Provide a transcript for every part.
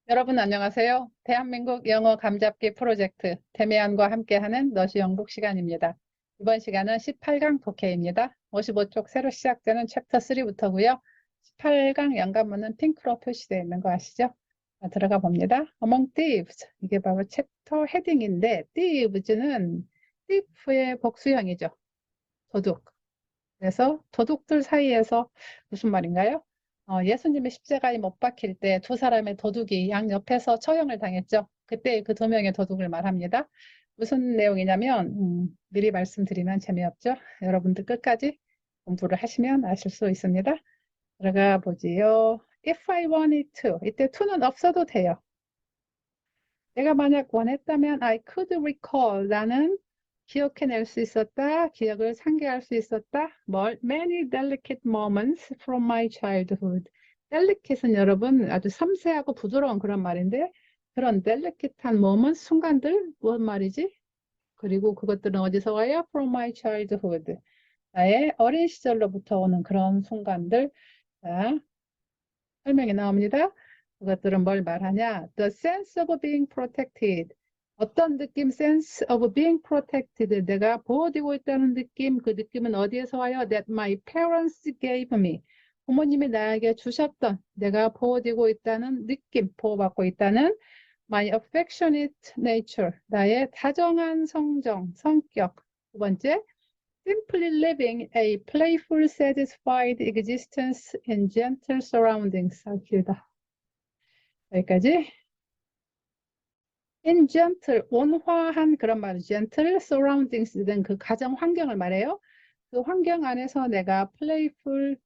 여러분 안녕하세요. 대한민국 영어 감잡기 프로젝트 대미안과 함께하는 너시 영국 시간입니다. 이번 시간은 18강 독해입니다. 55쪽 새로 시작되는 챕터 3부터고요. 18강 연관문은 핑크로 표시되어 있는 거 아시죠? 자, 들어가 봅니다. Among thieves, 이게 바로 챕터 헤딩인데 thieves는 thief의 복수형이죠. 도둑. 그래서 도둑들 사이에서 무슨 말인가요? 예수님이 십자가에 못 박힐 때 두 사람의 도둑이 양옆에서 처형을 당했죠. 그때 그 두 명의 도둑을 말합니다. 무슨 내용이냐면 미리 말씀드리면 재미없죠. 여러분들 끝까지 공부를 하시면 아실 수 있습니다. 들어가 보지요. If I wanted to, 이때 to는 없어도 돼요. 내가 만약 원했다면 I could recall, 나는 기억해낼 수 있었다, 기억을 상기할 수 있었다. Many delicate moments from my childhood. delicate은 여러분 아주 섬세하고 부드러운 그런 말인데 그런 delicate한 moments, 순간들 무슨 말이지? 그리고 그것들은 어디서 와요? From my childhood. 나의 어린 시절로부터 오는 그런 순간들. 자, 설명이 나옵니다. 그것들은 뭘 말하냐? The sense of being protected. 어떤 느낌? sense of being protected. 내가 보호되고 있다는 느낌. 그 느낌은 어디에서 와요? That my parents gave me. 부모님이 나에게 주셨던 내가 보호되고 있다는 느낌, 보호받고 있다는 my affectionate nature. 나의 다정한 성정, 성격. 두 번째, simply living a playful, satisfied existence in gentle surroundings. 길다. 여기까지. in gentle, 온화한 그런 말이죠. gentle surroundings는 그 가정 환경을 말해요. 그 환경 안에서 내가 playful,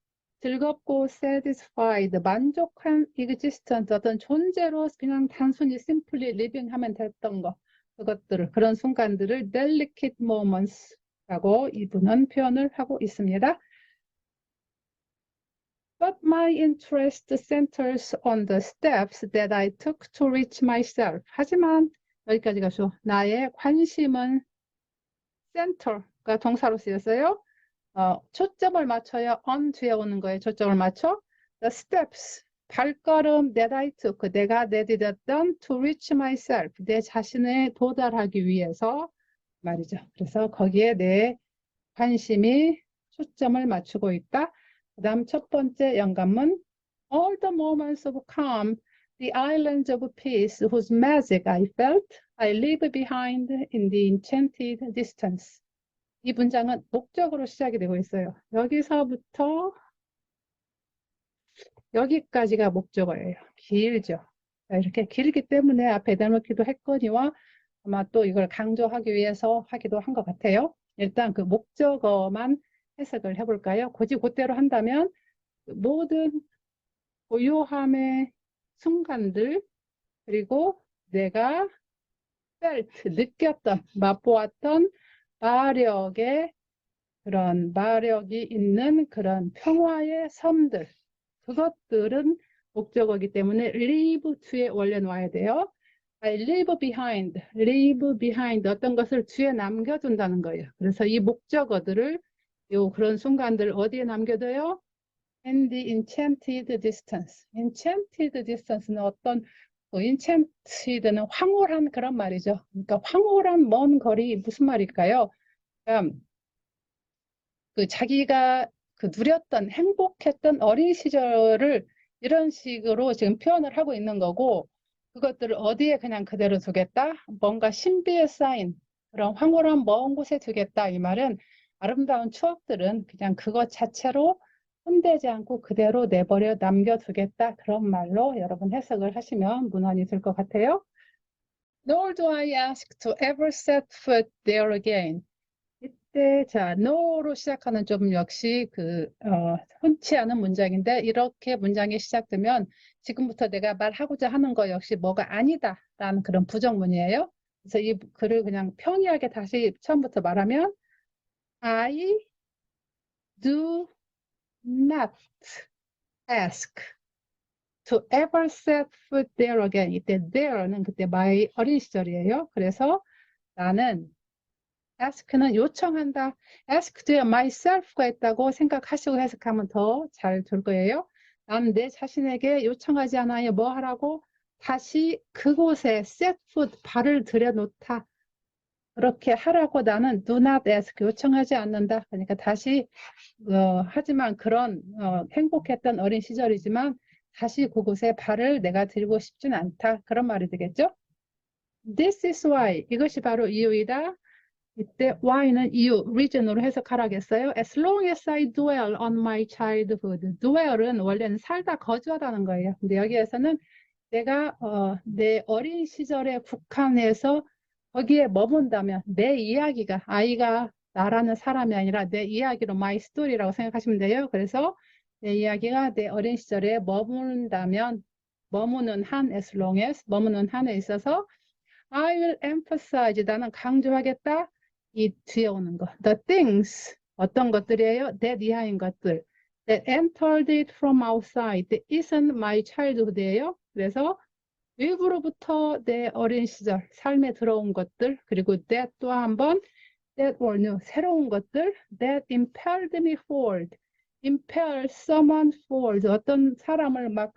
즐겁고 satisfied, 만족한 existence, 어떤 존재로 그냥 단순히 simply living 하면 됐던 거. 그것들을, 그런 순간들을 delicate moments 라고 이분은 표현을 하고 있습니다. But my interest centers on the steps that I took to reach myself. 하지만 여기까지 가죠. 나의 관심은 center가 동사로 쓰였어요. 초점을 맞춰요. on 뒤에 오는 거에 초점을 맞춰. The steps, 발걸음 that I took, 내가 내디뎠던 to reach myself, 내 자신에 도달하기 위해서 말이죠. 그래서 거기에 내 관심이 초점을 맞추고 있다. 그 다음 첫 번째 연관문 All the moments of calm, the islands of peace whose magic I felt, I leave behind in the enchanted distance. 이 문장은 목적으로 시작이 되고 있어요. 여기서부터 여기까지가 목적어예요. 길죠. 이렇게 길기 때문에 앞에 내놓기도 했거니와 아마 또 이걸 강조하기 위해서 하기도 한 것 같아요. 일단 그 목적어만 해석을 해볼까요? 굳이 그대로 한다면 모든 고요함의 순간들 그리고 내가 felt, 느꼈던, 맛보았던 마력의 그런 마력이 있는 그런 평화의 섬들 그것들은 목적어이기 때문에 leave 뒤에 올려놓아야 돼요. I leave behind 어떤 것을 뒤에 남겨둔다는 거예요. 그래서 이 목적어들을 그런 순간들 어디에 남겨둬요? In the enchanted distance. enchanted distance는 어떤 enchanted는 황홀한 그런 말이죠. 그러니까 황홀한 먼 거리 무슨 말일까요? 그러니까 그 자기가 그 누렸던 행복했던 어린 시절을 이런 식으로 지금 표현을 하고 있는 거고 그것들을 어디에 그냥 그대로 두겠다? 뭔가 신비에 쌓인 그런 황홀한 먼 곳에 두겠다. 이 말은 아름다운 추억들은 그냥 그것 자체로 손대지 않고 그대로 내버려 남겨두겠다. 그런 말로 여러분 해석을 하시면 문안이 될 것 같아요. Nor do I ask to ever set foot there again. 이때 자 no로 시작하는 좀 역시 흔치 않은 문장인데 이렇게 문장이 시작되면 지금부터 내가 말하고자 하는 거 역시 뭐가 아니다라는 그런 부정문이에요. 그래서 이 글을 그냥 평이하게 다시 처음부터 말하면 I do not ask to ever set foot there again. 이때 there는 그때 my 어린 시절이에요. 그래서 나는 ask는 요청한다. ask to myself가 있다고 생각하시고 해석하면 더 잘 될 거예요. 나는 내 자신에게 요청하지 않아요. 뭐 하라고? 다시 그곳에 set foot, 발을 들여놓다. 그렇게 하라고 나는 do not ask, 요청하지 않는다. 그러니까 다시 하지만 그런 행복했던 어린 시절이지만 다시 그곳에 발을 내가 들고 싶진 않다. 그런 말이 되겠죠? This is why, 이것이 바로 이유이다. 이때 why는 이유, reason으로 해석하라겠어요. As long as I dwell on my childhood. dwell은 원래는 살다 거주하다는 거예요. 근데 여기에서는 내가 내 어린 시절에 국한해서 거기에 머문다면 내 이야기가, 아이가 나라는 사람이 아니라 내 이야기로 my story라고 생각하시면 돼요. 그래서 내 이야기가 내 어린 시절에 머문다면 머무는 한 as long as 머무는 한에 있어서 I will emphasize, 나는 강조하겠다. 이 뒤에 오는 거. The things, 어떤 것들이에요? that 이하인 것들. That entered it from outside. That isn't my childhood예요. 그래서 외부로부터 내 어린 시절, 삶에 들어온 것들, 그리고 that 또 한 번, that were new, 새로운 것들, that impelled me forward. impel someone forward. 어떤 사람을 막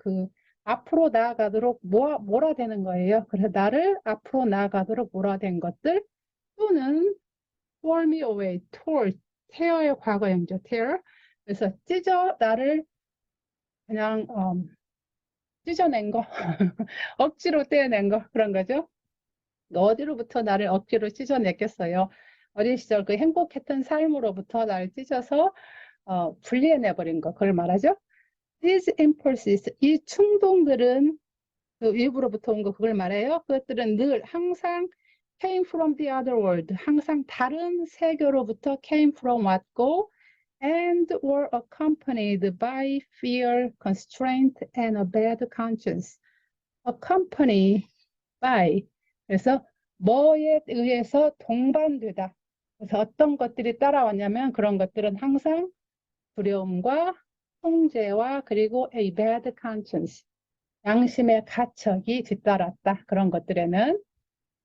앞으로 나아가도록 몰아대는 거예요. 그래서 나를 앞으로 나아가도록 몰아댄 것들 또는 tore me away, tear의 과거형이죠. tear. 그래서 나를 그냥 찢어낸 거, 억지로 떼어낸 거 그런 거죠. 어디로부터 나를 억지로 찢어냈겠어요. 어린 시절 그 행복했던 삶으로부터 나를 찢어서 분리해내버린 거, 그걸 말하죠. These impulses, 이 충동들은 그 외부로부터 온 거 그걸 말해요. 그것들은 늘 항상 came from the other world, 항상 다른 세계로부터 came from 왔고 and were accompanied by fear, constraint, and a bad conscience. accompany by, 그래서 뭐에 의해서 동반되다. 그래서 어떤 것들이 따라왔냐면 그런 것들은 항상 두려움과 통제와 그리고 a bad conscience, 양심의 가책이 뒤따랐다. 그런 것들에는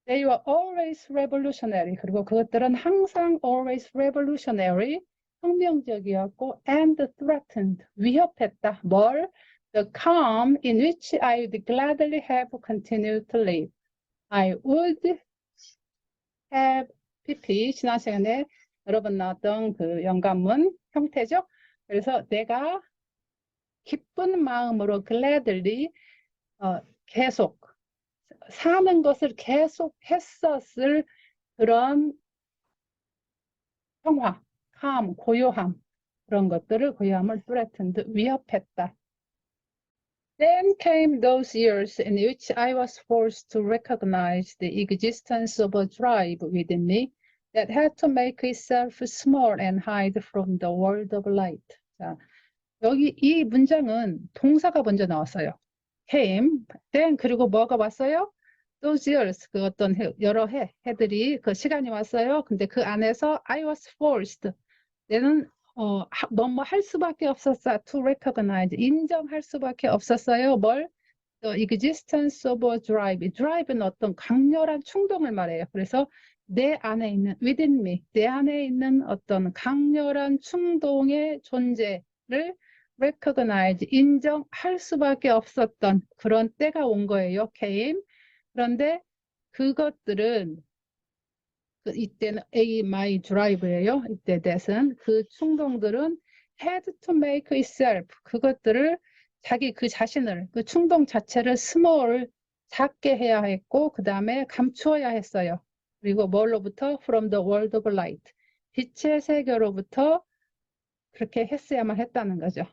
they were always revolutionary. 그리고 그것들은 항상 always revolutionary, 혁명적이었고 and threatened, 위협했다. 뭘? The calm in which I would gladly have continued to live. I would have PP, 지난 시간에 여러분 나왔던 그 연관문 형태죠. 그래서 내가 기쁜 마음으로 gladly 계속 사는 것을 계속 했었을 그런 평화, calm, 고요함, 그런 것들을 고요함을 threatened, 위협했다. Then came those years in which I was forced to recognize the existence of a drive within me that had to make itself small and hide from the world of light. 자, 여기 이 문장은 동사가 먼저 나왔어요. came, then 그리고 뭐가 왔어요? Those years, 그 어떤 여러 해들이 그 시간이 왔어요. 근데 그 안에서 I was forced, 내는 뭐뭐 할 수밖에 없었어. To recognize, 인정할 수밖에 없었어요. 뭘? The existence of a drive. drive는 어떤 강렬한 충동을 말해요. 그래서 내 안에 있는 within me, 내 안에 있는 어떤 강렬한 충동의 존재를 recognize, 인정할 수밖에 없었던 그런 때가 온 거예요. came. 그런데 그것들은 이때는 A my drive예요. 이때 that은 그 충동들은 had to make itself, 그것들을 자기 그 자신을 그 충동 자체를 small, 작게 해야 했고 그 다음에 감추어야 했어요. 그리고 뭘로부터? From the world of light, 빛의 세계로부터 그렇게 했어야만 했다는 거죠.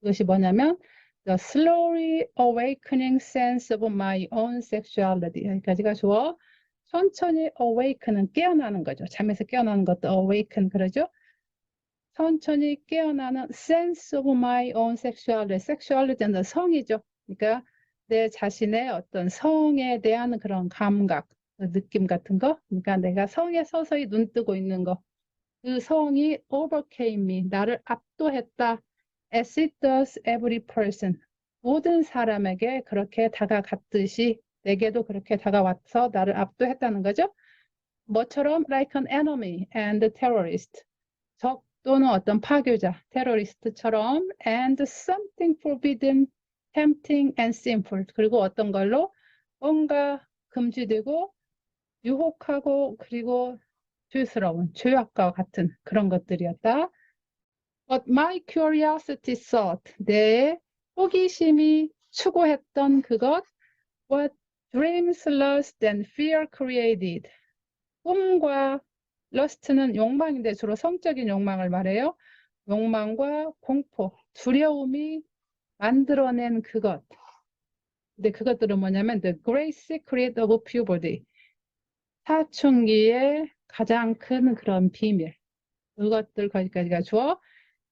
그것이 뭐냐면 the slowly awakening sense of my own sexuality. 여기까지가 주어. 천천히 awaken은 깨어나는 거죠. 잠에서 깨어나는 것도 awaken 그러죠. 천천히 깨어나는 sense of my own sexuality. sexuality는 성이죠. 그러니까 내 자신의 어떤 성에 대한 그런 감각, 느낌 같은 거. 그러니까 내가 성에 서서히 눈 뜨고 있는 거. 그 성이 overcame me, 나를 압도했다. As it does every person. 모든 사람에게 그렇게 다가갔듯이 내게도 그렇게 다가와서 나를 압도했다는 거죠. 뭐처럼? Like an enemy and a terrorist. 적 또는 어떤 파괴자, 테러리스트처럼 and something forbidden, tempting and sinful. 그리고 어떤 걸로? 뭔가 금지되고 유혹하고 그리고 죄스러운 죄악과 같은 그런 것들이었다. But my curiosity sought, 내 호기심이 추구했던 그것, what dreams lust and fear created. 꿈과 lust는 욕망인데 주로 성적인 욕망을 말해요. 욕망과 공포, 두려움이 만들어낸 그것. 근데 그것들은 뭐냐면 the great secret of puberty. 사춘기의 가장 큰 그런 비밀. 그것들 거기까지가 주어.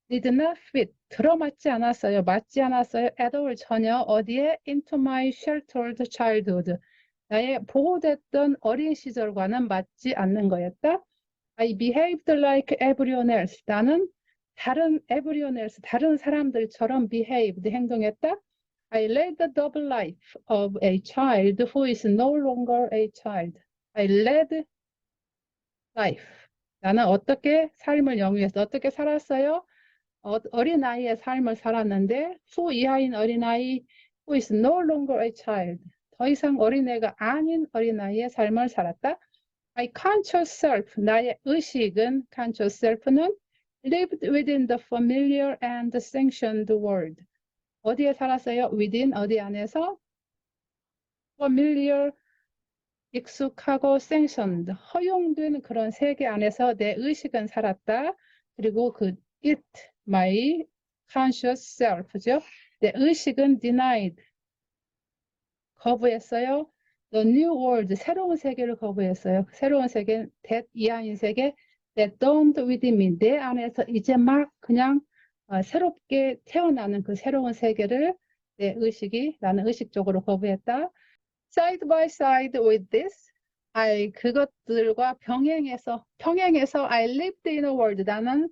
Did not fit. 들어맞지 않았어요. 맞지 않았어요. At all 전혀. 어디에? Into my sheltered childhood. 나의 보호됐던 어린 시절과는 맞지 않는 거였다. I behaved like everyone else. 나는 다른 everyone else, 다른 사람들처럼 behaved, 행동했다. I led the double life of a child who is no longer a child. I led life. 나는 어떻게 삶을 영위해서 어떻게 살았어요? 어린아이의 삶을 살았는데 수 이하인 어린아이 who is no longer a child. 더 이상 어린애가 아닌 어린아이의 삶을 살았다. My conscious self, 나의 의식은 conscious self는 lived within the familiar and sanctioned world. 어디에 살았어요? within, 어디 안에서? familiar, 익숙하고 sanctioned, 허용된 그런 세계 안에서 내 의식은 살았다. 그리고 그 it, my conscious self죠. 내 의식은 denied, 거부했어요. The new world, 새로운 세계를 거부했어요. 새로운 세계, that 이하인 세계, that dawned within me, 내 안에서 이제 막 그냥 새롭게 태어나는 그 새로운 세계를 내 의식이, 나는 의식적으로 거부했다. Side by side with this, 그것들과 평행해서 I lived in a world, 나는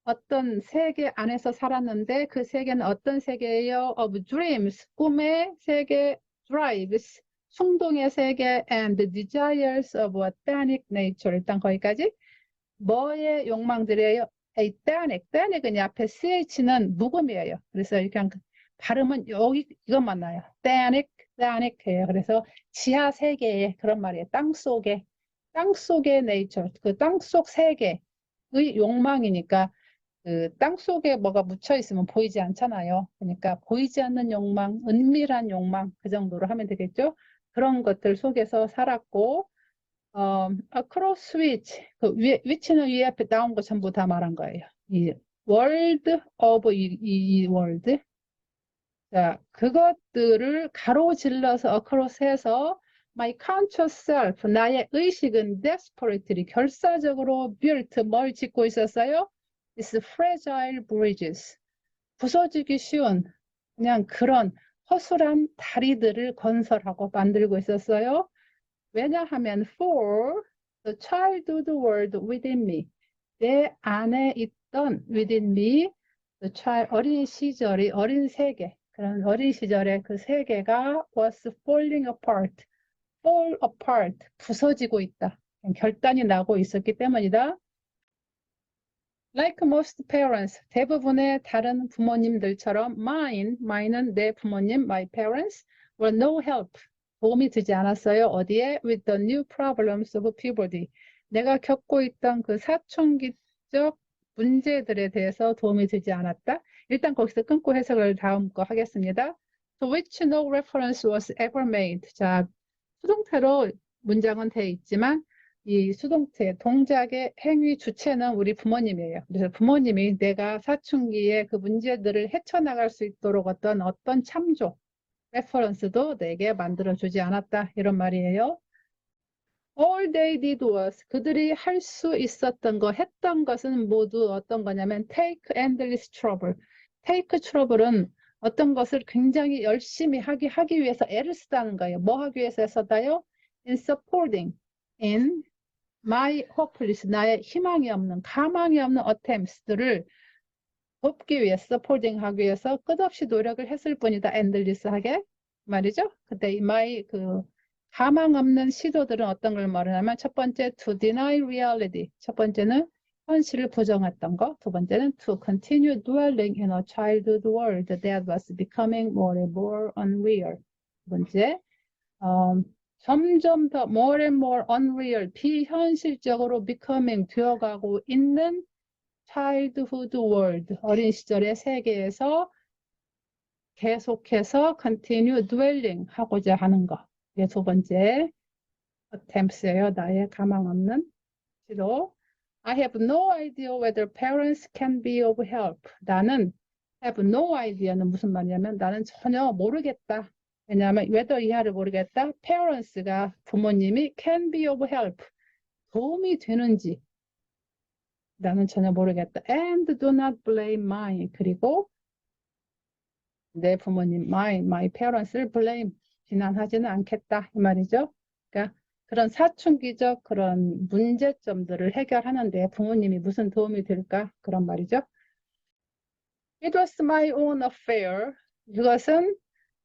어떤 세계 안에서 살았는데 그 세계는 어떤 세계예요? Of dreams, 꿈의 세계, drives, 충동의 세계, and desires of a thanic nature. 일단 거기까지. 뭐의 욕망들이에요? A thanic은 앞에 ch는 묵음이에요. 그래서 이렇게 발음은 여기 이것만 나요. thanic해요. 그래서 지하 세계의 그런 말이에요. 땅속의 nature, 그 땅속 세계의 욕망이니까 그 땅속에 뭐가 묻혀 있으면 보이지 않잖아요. 그러니까 보이지 않는 욕망, 은밀한 욕망 그 정도로 하면 되겠죠. 그런 것들 속에서 살았고 across which, 그 which는 위에 앞에 나온 거 전부 다 말한 거예요. 이 world of 이 world. 자, 그것들을 가로질러서 across 해서 my conscious self, 나의 의식은 desperately, 결사적으로 built, 뭘 짓고 있었어요? It's fragile bridges. 부서지기 쉬운 그냥 그런 허술한 다리들을 건설하고 만들고 있었어요. 왜냐하면 for the childhood world within me, 내 안에 있던 within me, the child, 어린 시절이 어린 세계, 그런 어린 시절의 그 세계가 was falling apart, fall apart, 부서지고 있다. 결단이 나고 있었기 때문이다. Like most parents, 대부분의 다른 부모님들처럼 mine은 내 부모님, my parents, were no help, 도움이 되지 않았어요. 어디에? With the new problems of puberty. 내가 겪고 있던 그 사춘기적 문제들에 대해서 도움이 되지 않았다. 일단 거기서 끊고 해석을 다음 거 하겠습니다. To which no reference was ever made. 자, 수동태로 문장은 돼 있지만 이 수동태, 동작의 행위 주체는 우리 부모님이에요. 그래서 부모님이 내가 사춘기에 그 문제들을 헤쳐나갈 수 있도록 어떤 참조, 레퍼런스도 내게 만들어주지 않았다. 이런 말이에요. All they did was, 그들이 할 수 있었던 거, 했던 것은 모두 어떤 거냐면 take endless trouble. take trouble은 어떤 것을 굉장히 열심히 하기 위해서 애를 쓰다는 거예요. 뭐 하기 위해서 썼다요? In supporting, in my hopeless, 나의 희망이 없는, 가망이 없는 attempts들을 돕기 위해서, supporting 하기 위해서 끝없이 노력을 했을 뿐이다. endless하게 말이죠. 근데 my 가망 없는 시도들은 어떤 걸 말하냐면 첫 번째 to deny reality, 첫 번째는 현실을 부정했던 거, 두 번째는 to continue dwelling in a childhood world that was becoming more and more unreal. 두 번째 점점 더 more and more unreal, 비현실적으로 becoming, 되어가고 있는 childhood world, 어린 시절의 세계에서 계속해서 continue dwelling, 하고자 하는 것. 이게 두 번째 attempts예요. 나의 가망 없는 시도. I have no idea whether parents can be of help. 나는 have no idea는 무슨 말이냐면 나는 전혀 모르겠다. 왜냐하면 whether 이하를 모르겠다. parents가 부모님이 can be of help. 도움이 되는지 나는 전혀 모르겠다. And do not blame mine. 그리고 내 부모님, my parents를 blame, 비난하지는 않겠다. 이 말이죠. 그러니까 그런 사춘기적 그런 문제점들을 해결하는 데 부모님이 무슨 도움이 될까? 그런 말이죠. It was my own affair. 이것은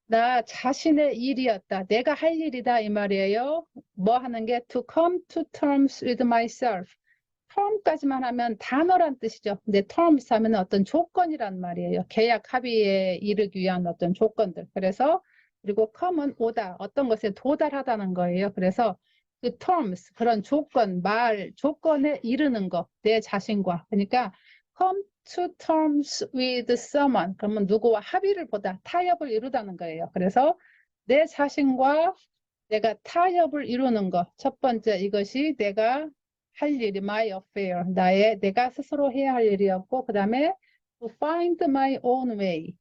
나 자신의 일이었다. 내가 할 일이다. 이 말이에요. 뭐 하는 게 to come to terms with myself. term까지만 하면 단어란 뜻이죠. 근데 terms 하면 어떤 조건이란 말이에요. 계약 합의에 이르기 위한 어떤 조건들. 그래서 그리고 come은 오다. 어떤 것에 도달하다는 거예요. 그래서 그 terms, 그런 조건, 조건에 이르는 것. 내 자신과. 그러니까 come to terms with someone. 그러면 누구와 합의를 보다, 타협을 이루다는 거예요. 그래서 내 자신과 내가 타협을 이루는 것. 첫 번째, 이것이 내가 할 일이 my affair. 내가 스스로 해야 할 일이었고, 그 다음에 to find my own way.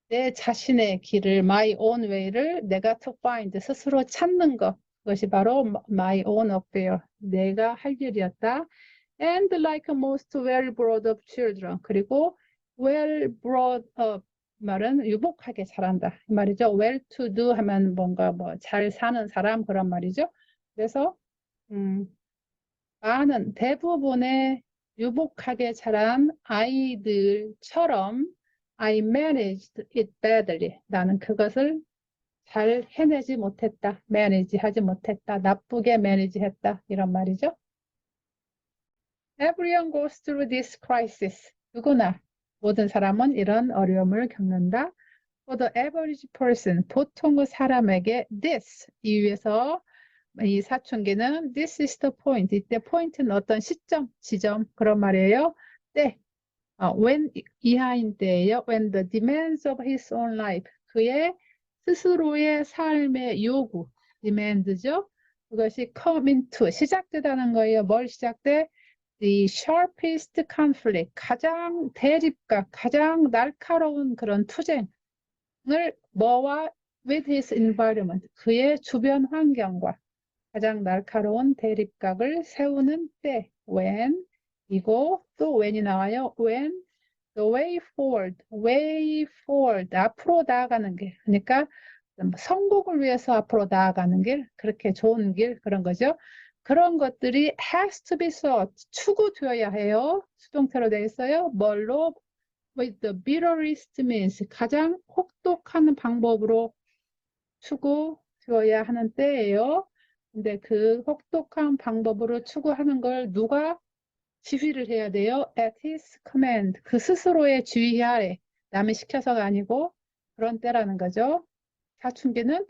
내 자신의 길을, my own way를 내가 to find, 스스로 찾는 것. 그것이 바로 my own affair. 내가 할 일이었다. And like most well brought up children. 그리고 well brought up 말은 유복하게 자란다. 이 말이죠. well to do 하면 뭔가 뭐 잘 사는 사람 그런 말이죠. 그래서 많은 대부분의 유복하게 자란 아이들처럼 I managed it badly. 나는 그것을 잘 해내지 못했다. manage 하지 못했다. 나쁘게 manage 했다. 이런 말이죠. Everyone goes through this crisis. 누구나 모든 사람은 이런 어려움을 겪는다. For the average person, 보통의 사람에게 this, 이 위에서 이 사춘기는 this is the point. 이때 포인트는 어떤 시점, 지점 그런 말이에요. 때, when 이하인 때예요. When the demands of his own life, 그의 스스로의 삶의 요구, demand죠. 그것이 come into, 시작되다는 거예요. 뭘 시작돼? The sharpest conflict, 가장 대립각, 가장 날카로운 그런 투쟁을 뭐와 with his environment, 그의 주변 환경과 가장 날카로운 대립각을 세우는 때, when, 이고 또 when이 나와요. when the way forward, 앞으로 나아가는 길. 그러니까 성공을 위해서 앞으로 나아가는 길, 그렇게 좋은 길, 그런 거죠. 그런 것들이 has to be sought, 추구되어야 해요. 수동태로 되어 있어요. 뭘로? With the bitterest means, 가장 혹독한 방법으로 추구되어야 하는 때예요. 근데 그 혹독한 방법으로 추구하는 걸 누가 지휘를 해야 돼요? At his command, 그 스스로의 지휘 아래, 남이 시켜서가 아니고 그런 때라는 거죠. 사춘기는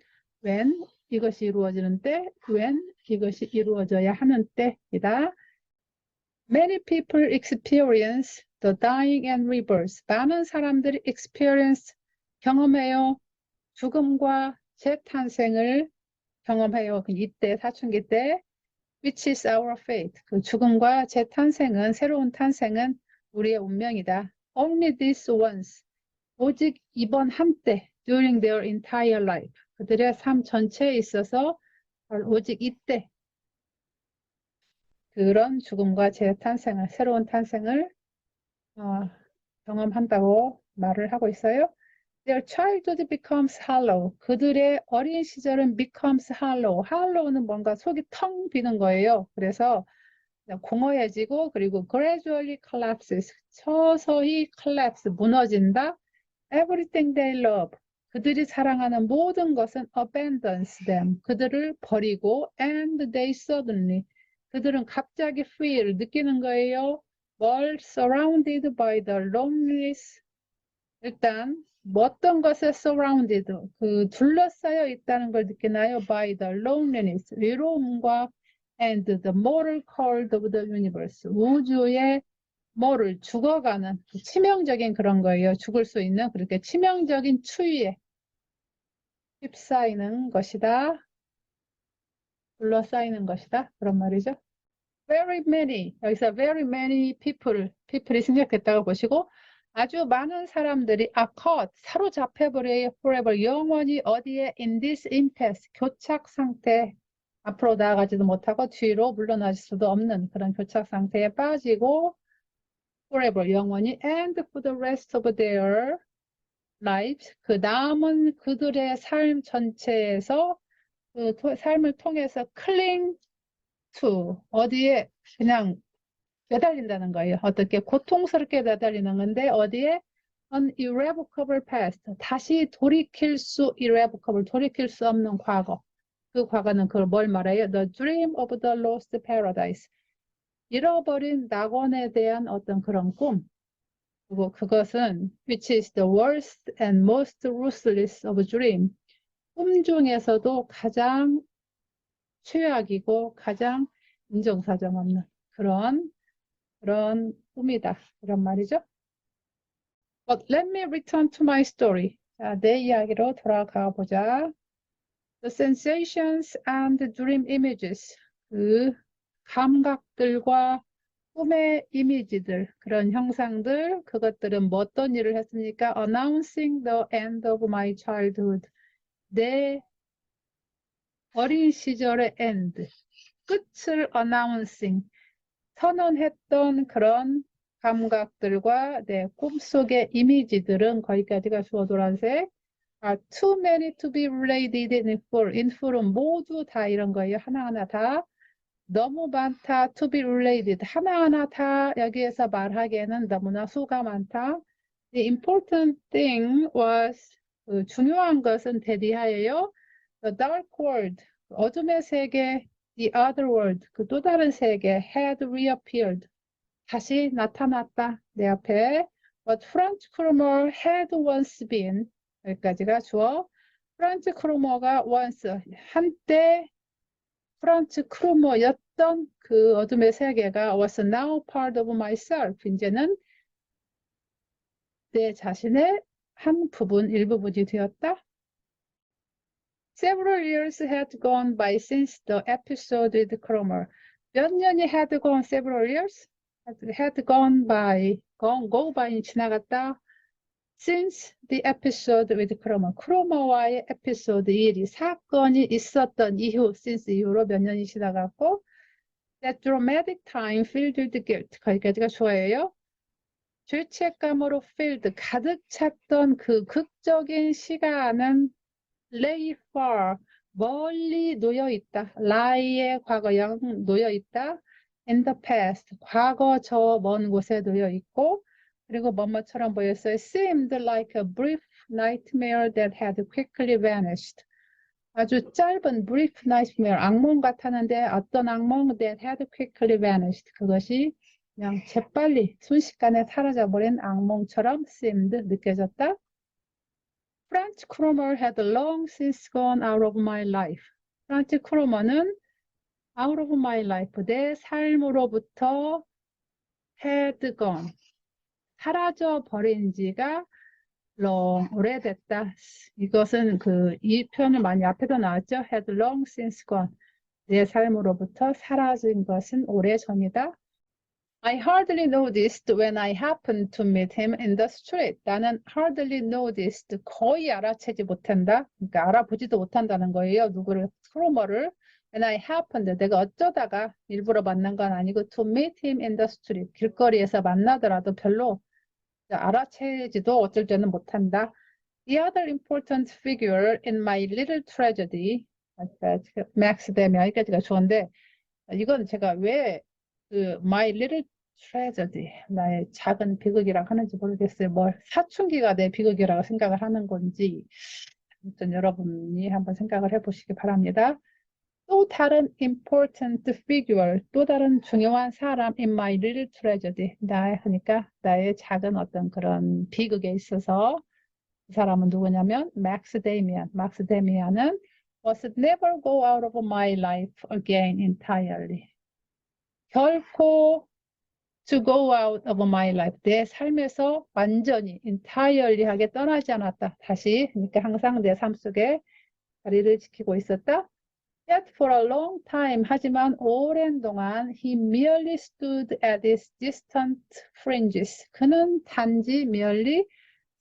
when 이것이 이루어지는 때, when 이것이 이루어져야 하는 때이다. Many people experience the dying and rebirth. 많은 사람들이 experience, 경험해요. 죽음과 재탄생을 경험해요. 이때 사춘기 때 which is our fate. 그 죽음과 재탄생은, 새로운 탄생은 우리의 운명이다. Only this once. 오직 이번 한때 during their entire life. 그들의 삶 전체에 있어서 오직 이때 그런 죽음과 재탄생을, 새로운 탄생을 경험한다고 말을 하고 있어요. Their childhood becomes hollow. 그들의 어린 시절은 becomes hollow. hollow는 뭔가 속이 텅 비는 거예요. 그래서 공허해지고 그리고 gradually collapses. 서서히 collapse, 무너진다. Everything they love. 그들이 사랑하는 모든 것은 abandons them. 그들을 버리고 and they suddenly. 그들은 갑자기 feel, 느끼는 거예요. 뭘 surrounded by the loneliness. 일단 뭐 어떤 것에 surrounded, 그 둘러싸여 있다는 걸 느끼나요? By the loneliness, 외로움과 and the moral cold of the universe, 우주의 뭐를 죽어가는 치명적인 그런 거예요. 죽을 수 있는 그렇게 치명적인 추위에 휩싸이는 것이다. 둘러싸이는 것이다. 그런 말이죠. Very many, 여기서 very many people이 생략됐다고 보시고 아주 많은 사람들이 are caught, 사로잡혀버려요. forever, 영원히 어디에 in this impasse, 교착 상태, 앞으로 나아가지도 못하고 뒤로 물러날 수도 없는 그런 교착 상태에 빠지고 forever, 영원히 and for the rest of their lives, 그 남은 그들의 삶 전체에서 그 삶을 통해서 cling to, 어디에 그냥 매달린다는 거예요. 어떻게 고통스럽게 매달리는 건데 어디에 an irrevocable past, 다시 돌이킬 수 irrevocable, 돌이킬 수 없는 과거. 그 과거는 그걸 뭘 말해요? The dream of the lost paradise, 잃어버린 낙원에 대한 어떤 그런 꿈. 그리고 그것은 which is the worst and most ruthless of dream, 꿈 중에서도 가장 최악이고 가장 인정사정 없는 그런 꿈이다. 그런 말이죠. But let me return to my story. 자, 내 이야기로 돌아가 보자. The sensations and dream images, 그 감각들과 꿈의 이미지들, 그런 형상들, 그것들은 뭐 어떤 일을 했습니까? Announcing the end of my childhood, 내 어린 시절의 end, 끝을 announcing, 선언했던 그런 감각들과 내 꿈속의 이미지들은 거기까지가 주어 노란색. are too many to be related in full. in full은 모두 다 이런 거예요. 하나하나 다. 너무 많다. to be related. 하나하나 다 여기에서 말하기에는 너무나 수가 많다. The important thing was, 중요한 것은 대디하여요. The dark world, 어둠의 세계, the other world, 그 또 다른 세계, had reappeared, 다시 나타났다, 내 앞에. But Franz Krumer had once been, 여기까지가 주어. 프란츠 크루머가 once, 한때 프란츠 크루머였던 그 어둠의 세계가 was now part of myself, 이제는 내 자신의 한 부분, 일부분이 되었다. Several years had gone by since the episode with Cromer. 몇 년이 had gone, several years? had gone by, go by 지나갔다. Since the episode with Cromer. 크로머와의 에피소드 1이 사건이 있었던 이후, since 이후로 몇 년이 지나갔고, that dramatic time filled with guilt. 거기까지가 좋아해요. 죄책감으로 filled, 가득 찼던 그 극적인 시간은 lay far, 멀리 놓여 있다. lie의 과거형 놓여 있다. in the past, 과거 저 먼 곳에 놓여 있고, 그리고 뭐뭐처럼 보였어요. seemed like a brief nightmare that had quickly vanished. 아주 짧은 brief nightmare, 악몽 같았는데 어떤 악몽 that had quickly vanished. 그것이 그냥 재빨리 순식간에 사라져버린 악몽처럼 seemed, 느껴졌다. 프란츠 크로머 had long since gone out of my life. 프란츠 크로머는 out of my life, 내 삶으로부터 had gone, 사라져 버린 지가 long, 오래됐다. 이것은 이 표현을 많이 앞에도 나왔죠. had long since gone, 내 삶으로부터 사라진 것은 오래전이다. I hardly noticed when I happened to meet him in the street. 나는 hardly noticed, 거의 알아채지 못한다. 그러니까 알아보지도 못한다는 거예요. 누구를, 크로머를. When I happened, 내가 어쩌다가 일부러 만난 건 아니고 to meet him in the street. 길거리에서 만나더라도 별로 알아채지도 어쩔 때는 못한다. The other important figure in my little tragedy. 맥스 되면 여기까지가 좋은데 이건 제가 왜 my little tragedy, 나의 작은 비극이라고 하는지 모르겠어요. 사춘기가 내 비극이라고 생각을 하는 건지 아무튼 여러분이 한번 생각을 해보시기 바랍니다. 또 다른 important figure, 또 다른 중요한 사람 in my little tragedy, 그러니까 나의 작은 어떤 그런 비극에 있어서 이 사람은 누구냐면 Max Damian. Max Damian은 must never go out of my life again entirely. 결코 to go out of my life. 내 삶에서 완전히 entirely하게 떠나지 않았다. 다시 그러니까 항상 내 삶 속에 자리를 지키고 있었다. Yet for a long time, 하지만 오랜 동안 he merely stood at its distant fringes. 그는 단지 merely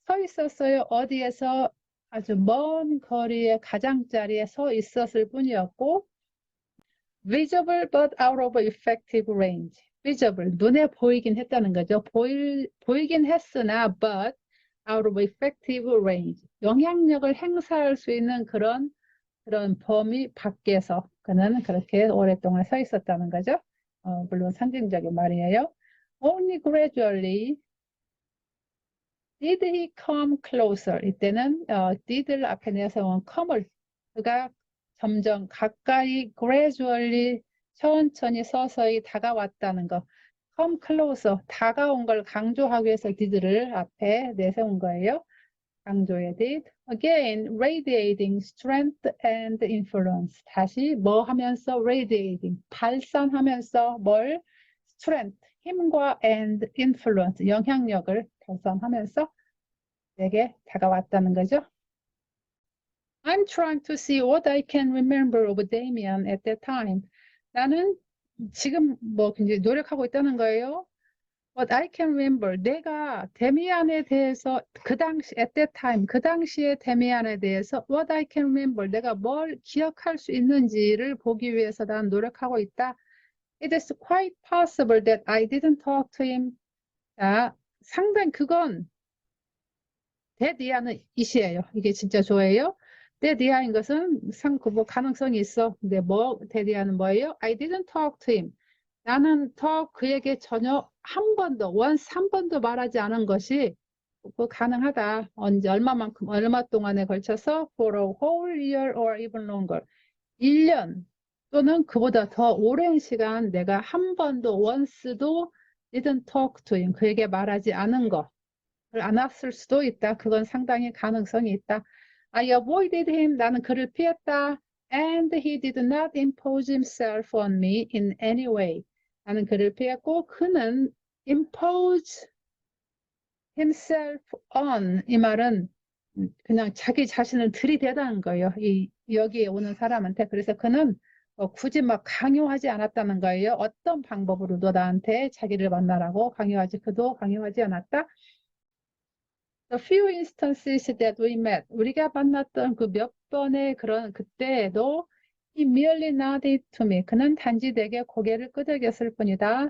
서 있었어요. 어디에서 아주 먼 거리의 가장자리에 서 있었을 뿐이었고 visible but out of effective range. visible, 눈에 보이긴 했다는 거죠. 보이긴 했으나 but out of effective range. 영향력을 행사할 수 있는 그런 범위 밖에서 그는 그렇게 오랫동안 서 있었다는 거죠. 물론 상징적인 말이에요. Only gradually did he come closer. 이때는 did를 앞에 내세운 come을 그가 점점 가까이 gradually 천천히 서서히 다가왔다는 거. come closer 다가온 걸 강조하기 위해서 did를 앞에 내세운 거예요. 강조의 did. Again, radiating strength and influence. 다시 뭐 하면서 radiating, 발산하면서 뭘? strength, 힘과 and influence, 영향력을 발산하면서 내게 다가왔다는 거죠. I'm trying to see what I can remember of Damien at that time. 나는 지금 뭐 굉장히 노력하고 있다는 거예요. What I can remember, 내가 데미안에 대해서 그 당시, at that time, 그 당시에 데미안에 대해서 what I can remember, 내가 뭘 기억할 수 있는지를 보기 위해서 난 노력하고 있다. It is quite possible that I didn't talk to him. 자, 상당 그건 데디아는 이시예요. 이게 진짜 조예요. 데디아인 것은 뭐 가능성이 있어. 근데 뭐 데디아는 뭐예요? I didn't talk to him. 나는 그에게 전혀 한 번도 말하지 않은 것이 가능하다. 언제 얼마 동안에 걸쳐서 for a whole year or even longer. 1년 또는 그보다 더 오랜 시간 내가 한 번도 once도 didn't talk to him. 그에게 말하지 않은 거. 안 왔을 수도 있다. 그건 상당히 가능성이 있다. I avoided him. 나는 그를 피했다. And he did not impose himself on me in any way. 나는 그를 피했고 그는 impose himself on 이 말은 그냥 자기 자신을 들이대다는 거예요. 여기에 오는 사람한테. 그래서 그는 굳이 막 강요하지 않았다는 거예요. 어떤 방법으로도 나한테 자기를 만나라고 그도 강요하지 않았다. The few instances that we met, 우리가 만났던 그 몇 번의 그때에도 he merely nodded to me. 그는 단지 내게 고개를 끄덕였을 뿐이다.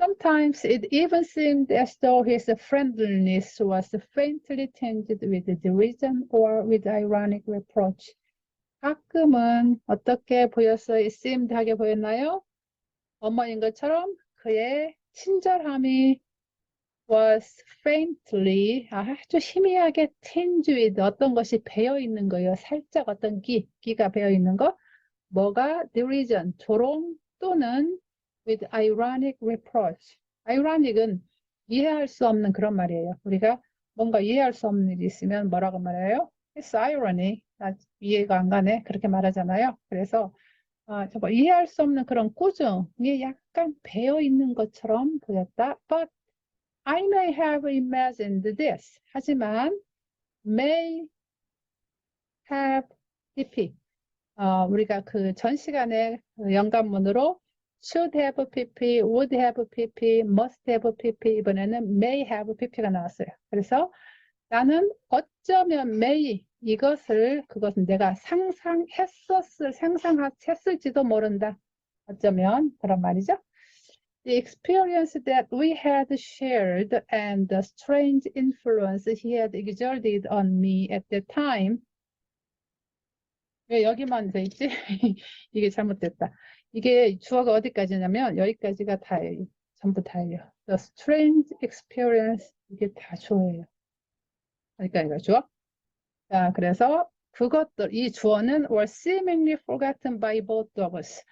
Sometimes it even seemed as though his friendliness was faintly tinged with derision or with ironic reproach. 가끔은 어떻게 보였어요? It seemed 하게 보였나요? 어머니인 것처럼 그의 친절함이 was faintly 아주 희미하게 tinged with 어떤 것이 배어 있는 거예요. 살짝 어떤 기가 배어 있는 거. 뭐가 derision, 조롱 또는 with ironic reproach. ironic은 이해할 수 없는 그런 말이에요. 우리가 뭔가 이해할 수 없는 일이 있으면 뭐라고 말해요? It's irony. 나 이해가 안 가네. 그렇게 말하잖아요. 그래서 정말 이해할 수 없는 그런 꾸중이 약간 배어 있는 것처럼 보였다. But I may have imagined this. 하지만 may have pp. 우리가 그 전 시간에 연관문으로 should have pp, would have pp, must have pp 이번에는 may have pp가 나왔어요. 그래서 나는 어쩌면 may 그것은 내가 상상했을지도 모른다. 어쩌면 그런 말이죠. The experience that we had shared and the strange influence he had exerted on me at that time. 왜 여기만 돼 있지? 이게 잘못됐다. 이게 주어가 어디까지냐면 여기까지가 다예요. 전부 다예요. The strange experience 이게 다 주어예요. 여기까지가 주어. 자, 그래서 이 주어는 were seemingly forgotten by both of us.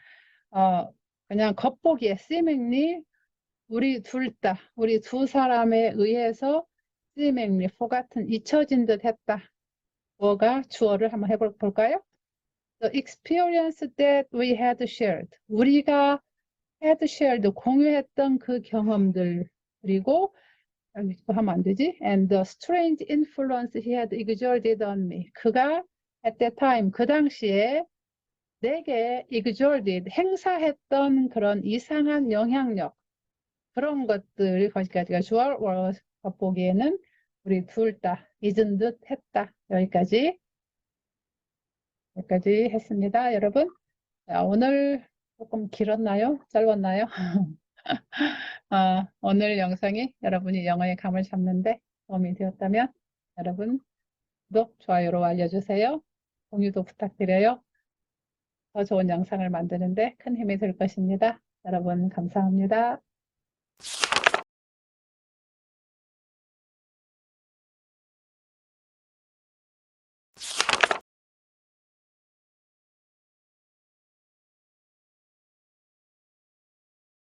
그냥 겉보기에 seemingly 우리 두 사람에 의해서 seemingly forgotten, 잊혀진 듯 했다. 뭐가 주어를 한번 해볼까요? The experience that we had shared. 우리가 had shared, 공유했던 그 경험들. 그리고 여기 이거 하면 안 되지? And the strange influence he had exerted on me. 그가 at that time, 그 당시에 내게 exerted, 행사했던 그런 이상한 영향력. 그런 것들이 거기까지가 주어 보기에는 우리 둘 다 잊은 듯 했다. 여기까지 했습니다. 여러분. 자, 오늘 조금 길었나요? 짧았나요? 오늘 영상이 여러분이 영어의 감을 잡는데 도움이 되었다면 여러분 구독, 좋아요로 알려주세요. 공유도 부탁드려요. 더 좋은 영상을 만드는데 큰 힘이 될 것입니다. 여러분 감사합니다.